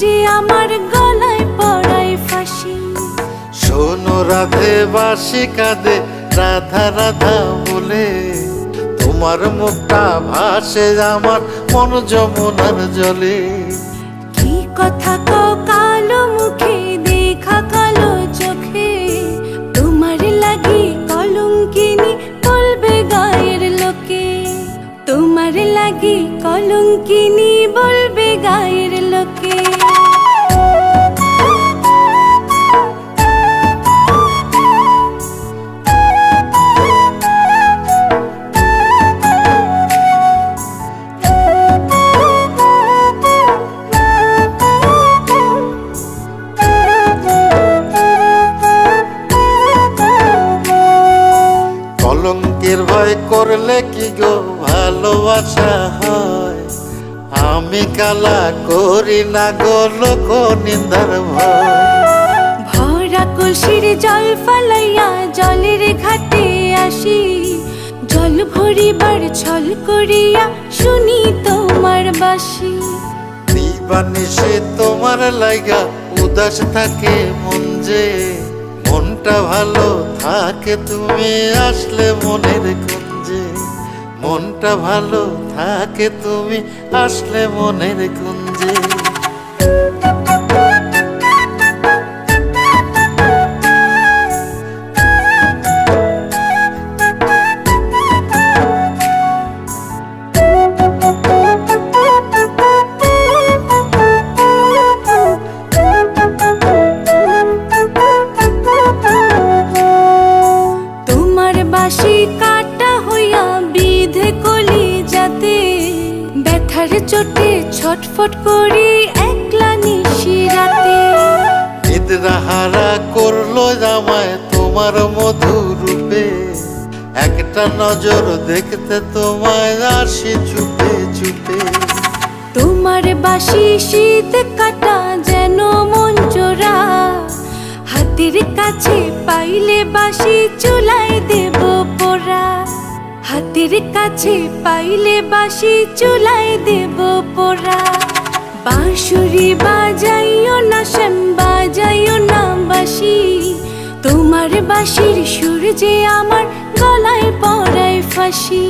যে আমার গলায় পড়ায় ফাঁসি। শোনো রাধে বাঁশি কাঁদে রাধা রাধা বলে, তোমার মুখটা ভাসে আমার মন যমুনার জলে। কি কথা কও কালো মুখে দেখা কালো চোখে, তোমার লাগি কলঙ্কিনী বলবে গায়ের লোকে। তোমার লাগি কলঙ্কিনী বলবে গায়ের লোকে। কলঙ্কের ভয় করলে কি গো ভালোবাসা হয়? আমি কালা করি না গো লোক নিন্দার ভয়। ভরা কলসির জল ফালাইয়া জলের ঘাটে আসি, জল ভরিবার ছল করিয়া শুনি তোমার বাঁশি। দিবানিশে তোমার লাইগা উদাস থাকে মন যে, মনটা ভালো থাকে তুমি আসলে মনের কুঞ্জে। মনটা ভালো থাকে তুমি আসলে মনের কুঞ্জে। বাঁশি কাটা হইয়া বিধে কলি যাতে, ব্যথার চোটে ছটফট করি একলা নিশি রাতে। নিদ্রাহারা করলো জামায় তোমার মধুর রূপে, একটা নজর দেখতে তোমায় আসি চুপে চুপে। তোমার বাঁশি শীত কাটা যেন মন চোরা, হাতের কাছে পাইলে বাঁশি চুলায় দেব পোড়া। হাতের কাছে পাইলে বাঁশি চুলায় দেব পোড়া। বাঁশুরি বাজাইও না শ্যাম বাজাইও না বাঁশি, তোমার বাঁশির সুর যে আমার গলায় পড়ায় ফাঁসি।